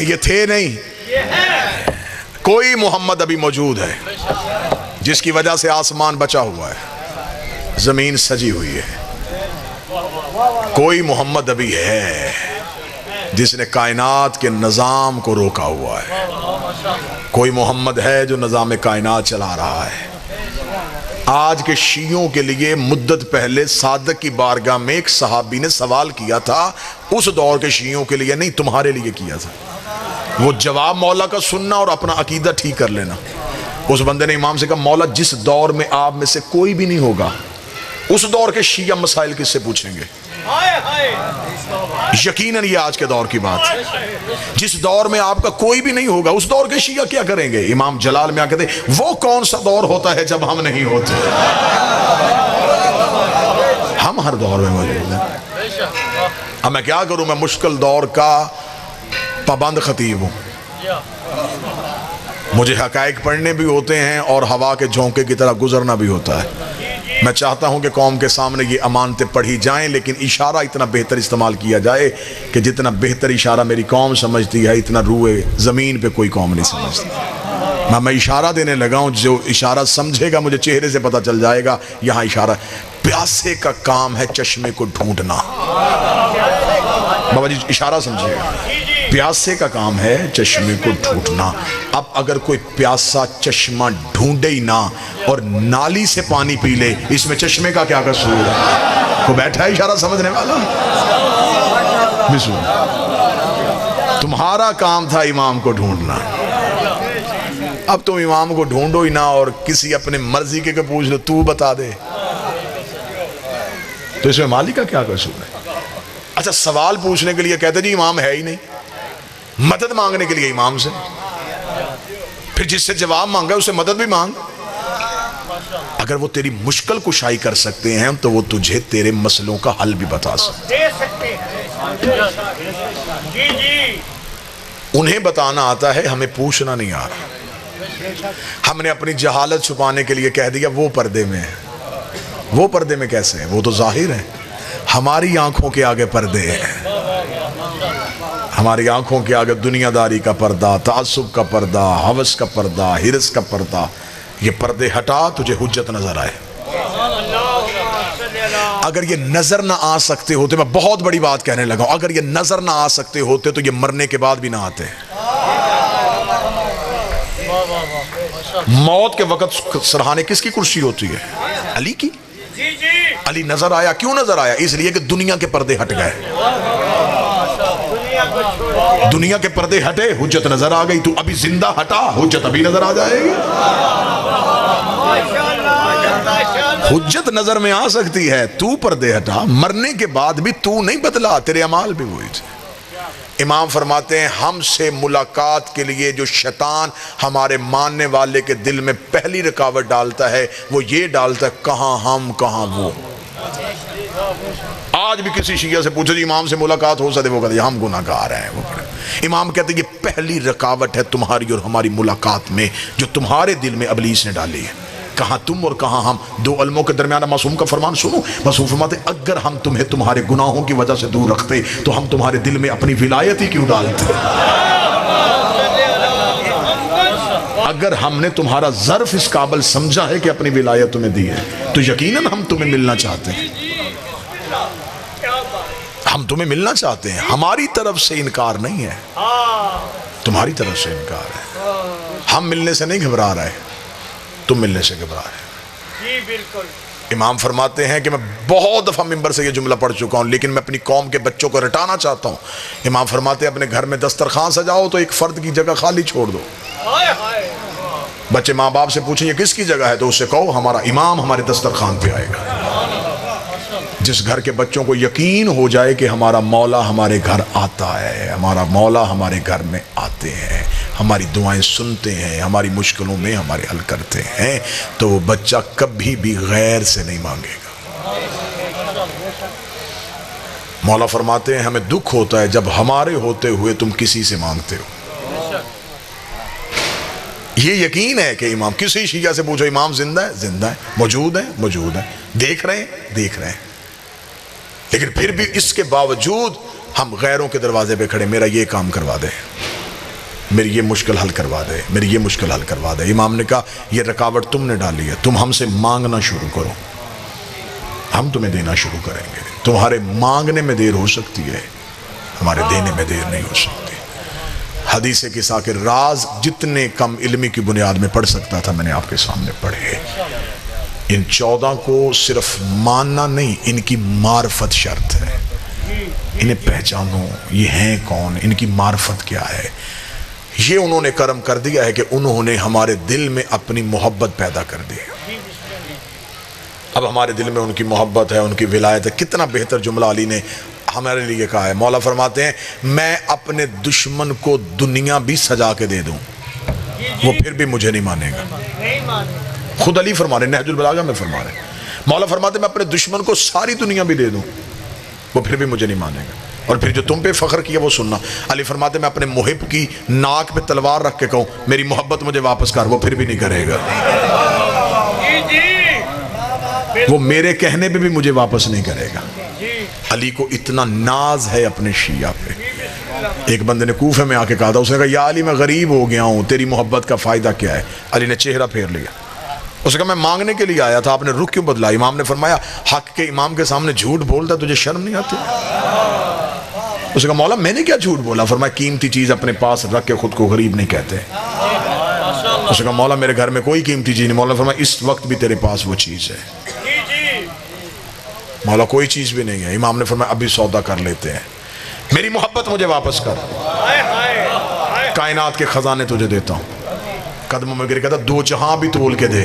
یہ تھے نہیں، کوئی محمد ابھی موجود ہے جس کی وجہ سے آسمان بچا ہوا ہے، زمین سجی ہوئی ہے. کوئی محمد ابھی ہے جس نے کائنات کے نظام کو روکا ہوا ہے. کوئی محمد ہے جو نظام کائنات چلا رہا ہے. آج کے شیعوں کے لیے مدت پہلے صادق کی بارگاہ میں ایک صحابی نے سوال کیا تھا، اس دور کے شیعوں کے لیے نہیں، تمہارے لیے کیا تھا. وہ جواب مولا کا سننا اور اپنا عقیدہ ٹھیک کر لینا. اس بندے نے امام سے کہا، مولا جس دور میں آپ میں سے کوئی بھی نہیں ہوگا، اس دور کے شیعہ مسائل کس سے پوچھیں گے؟ یقیناً یہ آج کے دور کی بات ہے. جس دور میں آپ کا کوئی بھی نہیں ہوگا، اس دور کے شیعہ کیا کریں گے؟ امام جلال میں آ کہتے ہیں، وہ کون سا دور ہوتا ہے جب ہم نہیں ہوتے؟ ہم ہر دور میں موجود ہیں. اب میں کیا کروں؟ میں مشکل دور کا پابند خطیب ہوں. مجھے حقائق پڑھنے بھی ہوتے ہیں اور ہوا کے جھونکے کی طرح گزرنا بھی ہوتا ہے. میں چاہتا ہوں کہ قوم کے سامنے یہ امانتیں پڑھی جائیں، لیکن اشارہ اتنا بہتر استعمال کیا جائے کہ جتنا بہتر اشارہ میری قوم سمجھتی ہے، اتنا روئے زمین پہ کوئی قوم نہیں سمجھتی. میں اشارہ دینے لگا ہوں، جو اشارہ سمجھے گا مجھے چہرے سے پتہ چل جائے گا یہاں اشارہ. پیاسے کا کام ہے چشمے کو ڈھونڈنا. بابا جی اشارہ سمجھے گا. پیاسے کا کام ہے چشمے کو ڈھونڈنا. اب اگر کوئی پیاسا چشمہ ڈھونڈے ہی نہ اور نالی سے پانی پی لے، اس میں چشمے کا کیا قصور ہے؟ کو بیٹھا ہے اشارہ سمجھنے والا؟ تمہارا کام تھا امام کو ڈھونڈنا. اب تم امام کو ڈھونڈو ہی نہ اور کسی اپنے مرضی کے پوچھ لو، تو بتا دے، تو اس میں مالک کا کیا قصور ہے؟ اچھا سوال پوچھنے کے لیے کہتے جی امام ہے ہی نہیں، مدد مانگنے کے لیے امام سے، پھر جس سے جواب مانگا اسے مدد بھی مانگ. اگر وہ تیری مشکل کشائی کر سکتے ہیں تو وہ تجھے تیرے مسئلوں کا حل بھی بتا سکتے ہیں. انہیں بتانا آتا ہے، ہمیں پوچھنا نہیں آ رہا. ہم نے اپنی جہالت چھپانے کے لیے کہہ دیا وہ پردے میں ہے. وہ پردے میں کیسے ہیں؟ وہ تو ظاہر ہے. ہماری آنکھوں کے آگے پردے ہیں. ہماری آنکھوں کے آگے دنیا داری کا پردہ، تعصب کا پردہ، حوث کا پردہ، حرص کا پردہ. یہ پردے ہٹا، تجھے حجت نظر آئے. اگر یہ نظر نہ آ سکتے ہوتے، میں بہت بڑی بات کہنے لگا ہوں، اگر یہ نظر نہ آ سکتے ہوتے تو یہ مرنے کے بعد بھی نہ آتے. موت کے وقت سرحانے کس کی کرسی ہوتی ہے؟ علی کی. علی نظر آیا. کیوں نظر آیا؟ اس لیے کہ دنیا کے پردے ہٹ گئے. دنیا کے پردے ہٹے، حجت نظر آ گئی. تو ابھی زندہ ہٹا، حجت ابھی نظر آ جائے گی. حجت نظر میں آ سکتی ہے، تو پردے ہٹا. مرنے کے بعد بھی تو نہیں بدلا، تیرے اعمال بھی وہی تھے. امام فرماتے ہیں ہم سے ملاقات کے لیے جو شیطان ہمارے ماننے والے کے دل میں پہلی رکاوٹ ڈالتا ہے وہ یہ ڈالتا ہے، کہاں ہم کہاں وہ. آج بھی کسی شیعہ سے پوچھو جی امام سے ملاقات ہو سکتے، وہ کہتے ہیں ہم گناہ گار ہیں. امام کہتے ہیں یہ پہلی رکاوٹ ہے تمہاری اور ہماری ملاقات میں جو تمہارے دل میں ابلیس نے ڈالی ہے. کہاں تم اور کہاں ہم. دو علموں کے درمیان معصوم کا فرمان سنو. معصوم فرماتے اگر ہم تمہیں تمہارے گناہوں کی وجہ سے دور رکھتے تو ہم تمہارے دل میں اپنی ولایت ہی کیوں ڈالتے؟ اگر ہم نے تمہارا ظرف اس قابل سمجھا ہے کہ اپنی ولایت تمہیں دی ہے تو یقیناً ہم تمہیں ملنا چاہتے ہیں. ہم تمہیں ملنا چاہتے ہیں. ہماری طرف سے انکار نہیں ہے، تمہاری طرف سے انکار ہے. ہم ملنے سے نہیں گھبرا رہے، تم ملنے سے گھبرا رہے. جی بالکل. امام فرماتے ہیں کہ میں بہت دفعہ منبر سے یہ جملہ پڑھ چکا ہوں لیکن میں اپنی قوم کے بچوں کو رٹانا چاہتا ہوں. امام فرماتے ہیں اپنے گھر میں دسترخوان سجاؤ تو ایک فرد کی جگہ خالی چھوڑ دو. بچے ماں باپ سے پوچھیں یہ کس کی جگہ ہے تو اس سے کہو ہمارا امام ہمارے دسترخوان پہ آئے گا. جس گھر کے بچوں کو یقین ہو جائے کہ ہمارا مولا ہمارے گھر آتا ہے، ہمارا مولا ہمارے گھر میں آتے ہیں، ہماری دعائیں سنتے ہیں، ہماری مشکلوں میں ہمارے حل کرتے ہیں، تو وہ بچہ کبھی بھی غیر سے نہیں مانگے گا. مولا فرماتے ہیں ہمیں دکھ ہوتا ہے جب ہمارے ہوتے ہوئے تم کسی سے مانگتے ہو. یہ یقین ہے کہ امام، کسی شیعہ سے پوچھو امام زندہ ہے، زندہ ہے، موجود ہے، موجود ہے، دیکھ رہے ہیں، دیکھ رہے ہیں. لیکن پھر بھی اس کے باوجود ہم غیروں کے دروازے پہ کھڑے، میرا یہ کام کروا دے، میری یہ مشکل حل کروا دے، میری یہ مشکل حل کروا دے۔ امام نے کہا یہ رکاوٹ تم نے ڈالی ہے، تم ہم سے مانگنا شروع کرو، ہم تمہیں دینا شروع کریں گے۔ تمہارے مانگنے میں دیر ہو سکتی ہے، ہمارے دینے میں دیر نہیں ہو سکتی۔ حدیث قصہ کے راز جتنے کم علمی کی بنیاد میں پڑھ سکتا تھا میں نے آپ کے سامنے پڑھے۔ ان 14 کو صرف ماننا نہیں، ان کی معرفت شرط ہے۔ انہیں پہچانو، یہ ہیں کون، ان کی معرفت کیا ہے۔ یہ انہوں نے کرم کر دیا ہے کہ انہوں نے ہمارے دل میں اپنی محبت پیدا کر دی۔ اب ہمارے دل میں ان کی محبت ہے، ان کی ولایت ہے۔ کتنا بہتر جملہ علی نے ہمارے لیے کہا ہے۔ مولا فرماتے ہیں میں اپنے دشمن کو دنیا بھی سجا کے دے دوں وہ پھر بھی مجھے نہیں مانے گا۔ خود علی فرما رہے، نہج البلاغہ میں فرما رہے، مولا فرماتے ہیں میں اپنے دشمن کو ساری دنیا بھی دے دوں وہ پھر بھی مجھے نہیں مانے گا۔ اور پھر جو تم پہ فخر کیا وہ سننا۔ علی فرماتے ہیں میں اپنے محب کی ناک پہ تلوار رکھ کے کہوں میری محبت مجھے واپس کر، وہ پھر بھی نہیں کرے گا۔ وہ میرے کہنے پہ بھی مجھے واپس نہیں کرے گا۔ علی کو اتنا ناز ہے اپنے شیعہ پہ۔ ایک بندے نے کوفے میں آ کے کہا تھا، اس نے کہا یا علی میں غریب ہو گیا ہوں، تیری محبت کا فائدہ کیا ہے؟ علی نے چہرہ پھیر لیا، اس نے کہا میں مانگنے کے لیے آیا تھا، آپ نے رخ کیوں بدلا؟ امام نے فرمایا حق کے امام کے سامنے جھوٹ بولتا تجھے شرم نہیں آتی؟ اس نے کہا مولا میں نے کیا جھوٹ بولا؟ فرمایا قیمتی چیز اپنے پاس رکھ کے خود کو غریب نہیں کہتے۔ اس نے کہا مولا میرے گھر میں کوئی قیمتی چیز نہیں۔ مولا فرمایا اس وقت بھی تیرے پاس وہ چیز ہے۔ مولا کوئی چیز بھی نہیں ہے۔ امام نے فرمایا ابھی سودا کر لیتے ہیں، میری محبت مجھے واپس کر، کائنات کے خزانے تجھے دیتا ہوں۔ قدموں میں گر کہتا دو جہاں بھی تول کے دے،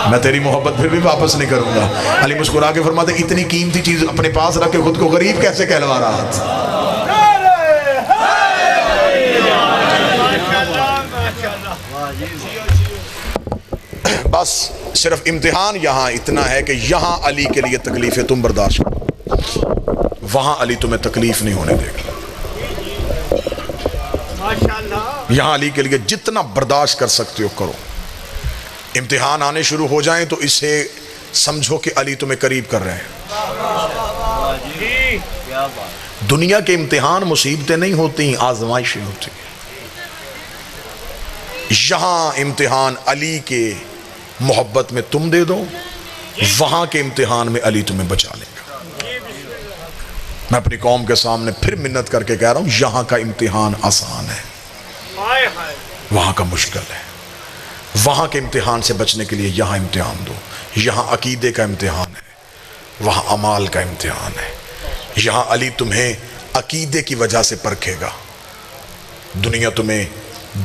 میں تیری محبت پھر بھی واپس نہیں کروں گا۔ علی مسکرا کے فرماتے اتنی قیمتی چیز اپنے پاس رکھ کے خود کو غریب کیسے کہلوا رہا تھا؟ بس صرف امتحان یہاں اتنا ہے کہ یہاں علی کے لیے تکلیفیں تم برداشت کرو، وہاں علی تمہیں تکلیف نہیں ہونے دے گا۔ یہاں علی کے لیے جتنا برداشت کر سکتے ہو کرو۔ امتحان آنے شروع ہو جائیں تو اسے سمجھو کہ علی تمہیں قریب کر رہے ہیں۔ دنیا کے امتحان مصیبتیں نہیں ہوتی، آزمائشیں ہوتی ہیں۔ یہاں امتحان علی کے محبت میں تم دے دو، وہاں کے امتحان میں علی تمہیں بچا لے گا۔ میں اپنی قوم کے سامنے پھر منت کر کے کہہ رہا ہوں یہاں کا امتحان آسان ہے، وہاں کا مشکل ہے۔ وہاں کے امتحان سے بچنے کے لیے یہاں امتحان دو۔ یہاں عقیدے کا امتحان ہے، وہاں اعمال کا امتحان ہے۔ یہاں علی تمہیں عقیدے کی وجہ سے پرکھے گا، دنیا تمہیں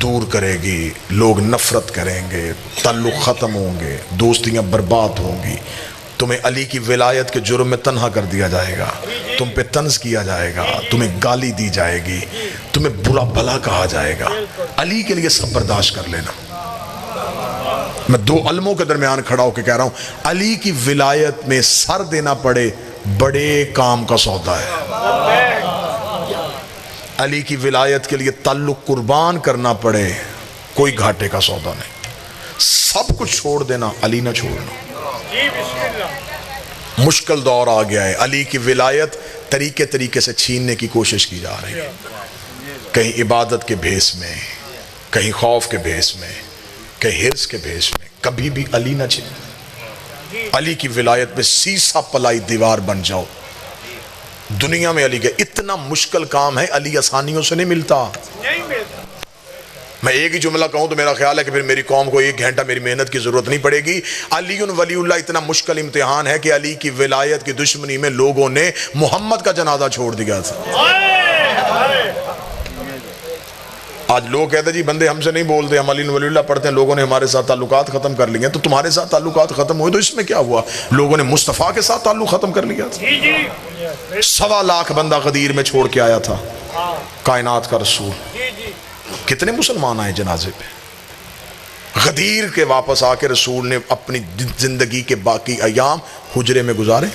دور کرے گی، لوگ نفرت کریں گے، تعلق ختم ہوں گے، دوستیاں برباد ہوں گی، تمہیں علی کی ولایت کے جرم میں تنہا کر دیا جائے گا، تم پہ طنز کیا جائے گا، تمہیں گالی دی جائے گی، تمہیں برا بھلا کہا جائے گا۔ علی کے لیے سب برداشت کر لینا۔ میں دو علموں کے درمیان کھڑا ہو کے کہہ رہا ہوں علی کی ولایت میں سر دینا پڑے بڑے کام کا سودا ہے، علی کی ولایت کے لیے تعلق قربان کرنا پڑے کوئی گھاٹے کا سودا نہیں۔ سب کچھ چھوڑ دینا، علی نہ چھوڑنا۔ مشکل دور آ گیا ہے، علی کی ولایت طریقے سے چھیننے کی کوشش کی جا رہی ہے، کہیں عبادت کے بھیس میں، کہیں خوف کے بھیس میں، کہیں حرص کے بھیس میں۔ کبھی بھی علی نہ چھین۔ علی کی ولایت میں سیسا پلائی دیوار بن جاؤ۔ دنیا میں علی کے اتنا مشکل کام ہے، علی آسانیوں سے نہیں ملتا۔ میں ایک ہی جملہ کہوں تو میرا خیال ہے کہ پھر میری قوم کو 1 گھنٹہ میری محنت کی ضرورت نہیں پڑے گی۔ علی ولی اللہ اتنا مشکل امتحان ہے کہ علی کی ولایت کی دشمنی میں لوگوں نے محمد کا جنازہ چھوڑ دیا تھا۔ آج لوگ کہتے ہیں جی بندے ہم سے نہیں بولتے، ہم علی ولی اللہ پڑھتے ہیں، لوگوں نے ہمارے ساتھ تعلقات ختم کر لیے ہیں۔ تو تمہارے ساتھ تعلقات ختم ہوئے تو اس میں کیا ہوا؟ لوگوں نے مصطفیٰ کے ساتھ تعلق ختم کر لیا تھا۔ 1.25 لاکھ بندہ غدیر میں چھوڑ کے آیا تھا کائنات کا رسول، کتنے مسلمان آئے جنازے پہ؟ غدیر کے واپس آ کے رسول نے اپنی زندگی کے باقی ایام حجرے میں گزارے۔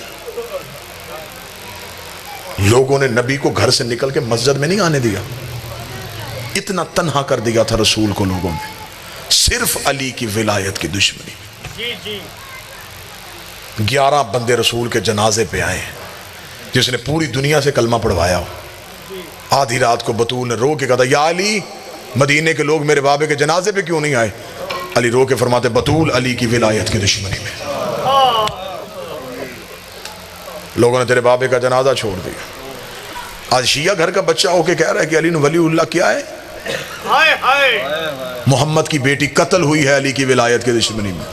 لوگوں نے نبی کو گھر سے نکل کے مسجد میں نہیں آنے دیا، اتنا تنہا کر دیا تھا رسول کو لوگوں نے، صرف علی کی ولایت کی دشمنی۔ 11 بندے رسول کے جنازے پہ آئے جس نے پوری دنیا سے کلمہ پڑھوایا ہو۔ آدھی رات کو بطول نے رو کے کہا تھا یا علی مدینے کے لوگ میرے بابے کے جنازے پہ کیوں نہیں آئے؟ علی رو کے فرماتے بطول علی کی ولایت کی دشمنی میں لوگوں نے تیرے بابے کا جنازہ چھوڑ دیا۔ آج شیعہ گھر کا بچہ ہو کے کہہ رہا ہے کہ علی ولی اللہ کیا ہے؟ محمد کی بیٹی قتل ہوئی ہے علی کی ولایت کی دشمنی میں۔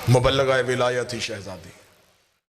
مبلغہ ولایت ہی شہزادی